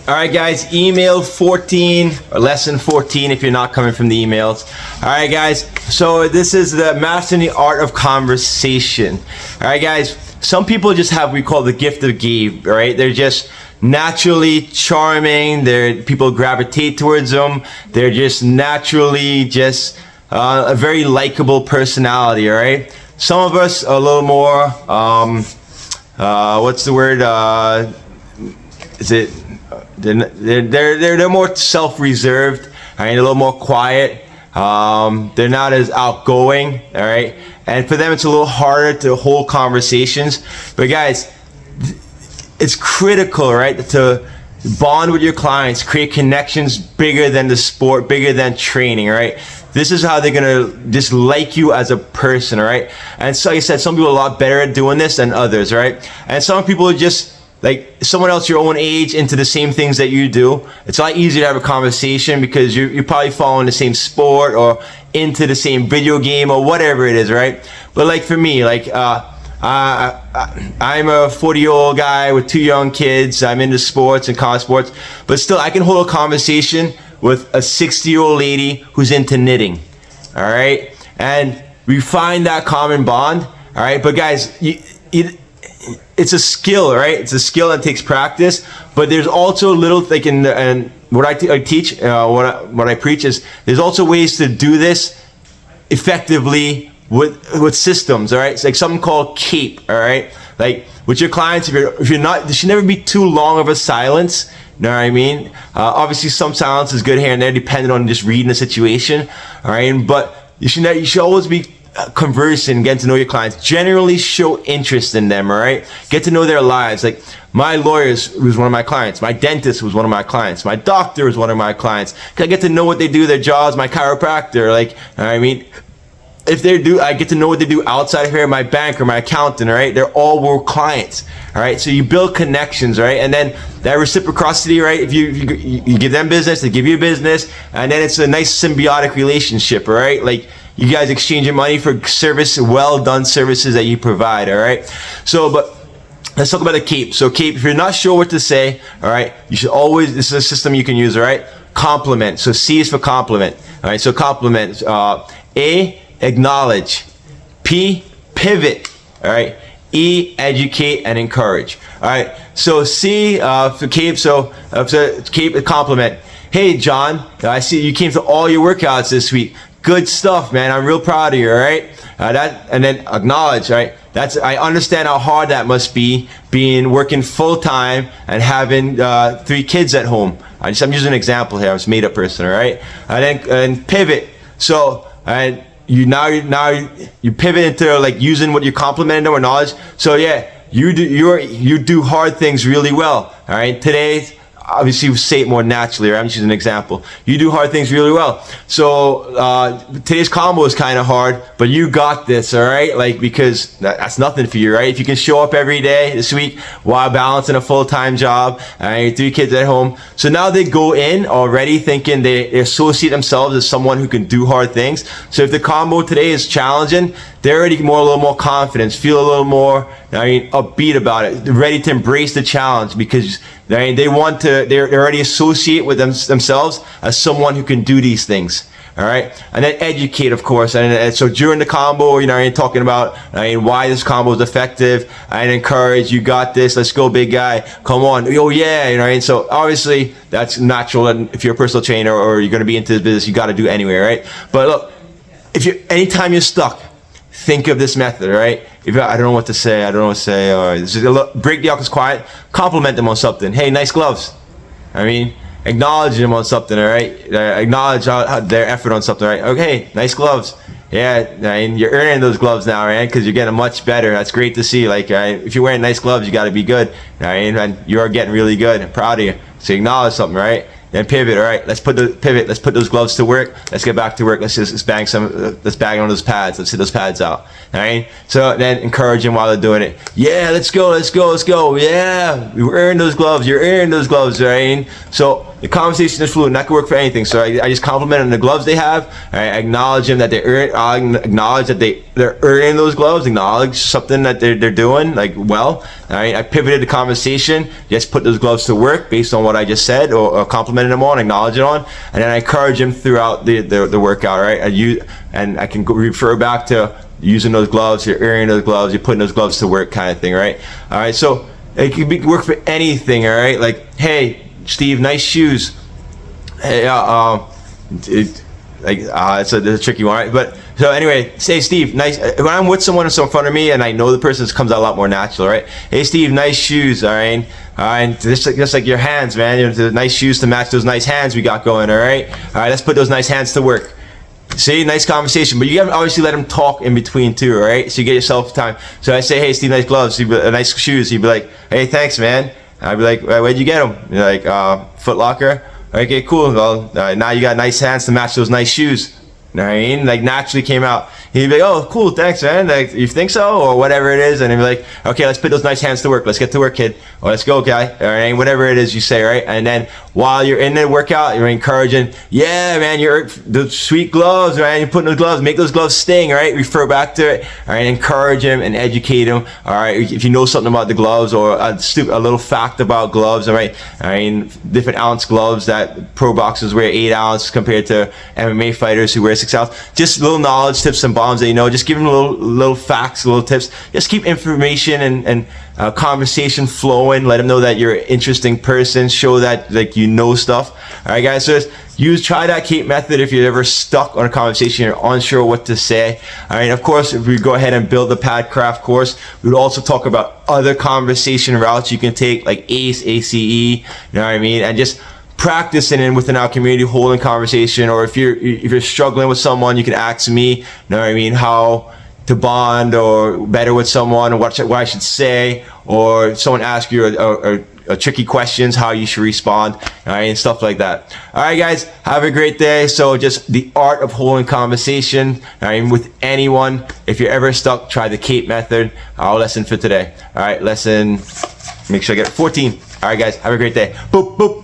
All right, guys, email 14 or lesson 14 if you're not coming from the emails. All right, guys, so this is the mastering the art of conversation. All right, guys, some people just have what we call the gift of gab, right? They're just naturally charming. People gravitate towards them. They're just naturally just a very likable personality, all right? Some of us are a little more, what's the word? They're more self-reserved, all right? A little more quiet. They're not as outgoing, all right? And for them, it's a little harder to hold conversations. But guys, it's critical, right, to bond with your clients, create connections bigger than the sport, bigger than training, right? This is how they're gonna just like you as a person, all right? And so, like I said, some people are a lot better at doing this than others, right? And some people are just like someone else your own age into the same things that you do. It's a lot easier to have a conversation because you're probably following the same sport or into the same video game or whatever it is, right? But like for me, like I'm a 40-year-old guy with 2 young kids. I'm into sports and college sports, but still I can hold a conversation with a 60-year-old lady who's into knitting, all right? And we find that common bond, all right? But guys, it's a skill, right? It's a skill that takes practice, but there's also little, like and what I teach, what I preach is there's also ways to do this effectively with systems, all right? It's like something called CAPE, all right? Like with your clients, if you're not, there should never be too long of a silence. You know what I mean? Obviously, some silence is good here and there, depending on just reading the situation, all right? But you should always be conversing, getting to know your clients. Generally, show interest in them, all right? Get to know their lives. Like my lawyer was one of my clients. My dentist was one of my clients. My doctor was one of my clients. I get to know what they do, their jobs. My chiropractor, like, I mean, I get to know what they do outside of here. My banker, my accountant, all right? They're all world clients, all right? So you build connections, right? And then that reciprocity, right? If you give them business, they give you business, and then it's a nice symbiotic relationship, all right? Like you guys exchanging money for well done services that you provide, all right? So, but let's talk about the CAPE. So CAPE, if you're not sure what to say, all right, you should always, this is a system you can use, all right? Compliment. So C is for compliment, all right? So compliment. A, acknowledge. P, pivot, all right? E, educate and encourage, all right? So C for CAPE, so CAPE, a compliment. Hey, John, I see you came to all your workouts this week. Good stuff, man. I'm real proud of you, all right? And then acknowledge, right? I understand how hard that must be, working full time and having 3 kids at home. I'm using an example here. I'm just a made up person, all right? And pivot. So, you pivot into like using what you're complimenting them or knowledge. So yeah, you do hard things really well, all right? Today, obviously we say it more naturally, right? I'm just using an example. You do hard things really well. So today's combo is kind of hard, but you got this, all right? Like, because that's nothing for you, right? If you can show up every day this week while balancing a full-time job and 3 kids at home. So now they go in already thinking they associate themselves as someone who can do hard things. So if the combo today is challenging, they're already a little more confident, feel a little more upbeat about it, they're ready to embrace the challenge because they already associate with themselves as someone who can do these things. All right, and then educate, of course. And so during the combo, you're talking about why this combo is effective. And encourage, you got this. Let's go, big guy. Come on. Oh yeah, And so obviously that's natural. And if you're a personal trainer or you're going to be into this business, you got to do it anyway, right? But look, anytime you're stuck, think of this method, right? If I don't know what to say, break the audience quiet, compliment them on something. Hey, nice gloves. Acknowledge them on something, all right? Acknowledge their effort on something, right? Okay, nice gloves. Yeah, you're earning those gloves now, right? Because you're getting much better. That's great to see. Like, if you're wearing nice gloves, you got to be good, right? And you are getting really good. I'm proud of you. So acknowledge something, right? then pivot. All right, let's put those gloves to work. Let's get back to work. Let's bang on those pads. Let's hit those pads out. All right. So then encourage them while they're doing it. Yeah, let's go. Yeah, you earned those gloves. You're earning those gloves, right? So the conversation is fluid, and that can work for anything. So I just compliment on the gloves they have. I acknowledge them that acknowledge that they're earning those gloves. Acknowledge something that they're doing like well. All right. I pivoted the conversation. Just put those gloves to work based on what I just said, or complimented them on, acknowledge it on, and then I encourage them throughout the workout. Right. I can refer back to using those gloves. You're earning those gloves. You're putting those gloves to work, kind of thing. Right. All right. So it can work for anything. All right. Like, hey, Steve, nice shoes. Hey, it's a tricky one, right? But so anyway, say Steve, nice. When I'm with someone in front of me and I know the person, it comes out a lot more natural, right? Hey Steve, nice shoes, all right? And just like your hands, man. The nice shoes to match those nice hands we got going, all right? All right, let's put those nice hands to work. See, nice conversation, but you gotta obviously let him talk in between too, all right? So you get yourself time. So I say, hey Steve, nice gloves, nice shoes. He'd be like, hey, thanks, man. I'd be like, where'd you get them? You're like, Foot Locker. Okay, cool. Well, now you got nice hands to match those nice shoes. You know what I mean? Like, naturally came out. He'd be like, oh, cool, thanks, man. Like, you think so? Or whatever it is. And he'd be like, okay, let's put those nice hands to work. Let's get to work, kid. Or let's go, guy. All right, whatever it is you say, right? And then while you're in the workout, you're encouraging, yeah, man, you're the sweet gloves, right? You're putting those gloves, make those gloves sting, right? Refer back to it. All right, encourage him and educate him. All right, if you know something about the gloves or a little fact about gloves, all right? I mean, different ounce gloves that pro boxers wear 8 ounce compared to MMA fighters who wear 6 ounce. Just little knowledge, tips, and bombs that you know. Just give them little facts, little tips. Just keep information and conversation flowing. Let them know that you're an interesting person. Show that like you know stuff. All right, guys. So just try that Kate method if you're ever stuck on a conversation, you're unsure what to say. All right. Of course, if we go ahead and build the Pad Craft course, we would also talk about other conversation routes you can take, like ACE, ACE. You know what I mean? And just practicing in within our community, holding conversation. Or if you're struggling with someone, you can ask me. You know what I mean? How to bond or better with someone, or what I should say, or someone asks you a tricky questions, how you should respond, all right, and stuff like that. All right, guys, have a great day. So just the art of holding conversation, all right, with anyone. If you're ever stuck, try the Kate method. Our lesson for today. All right, make sure I get 14. All right, guys, have a great day. Boop, boop.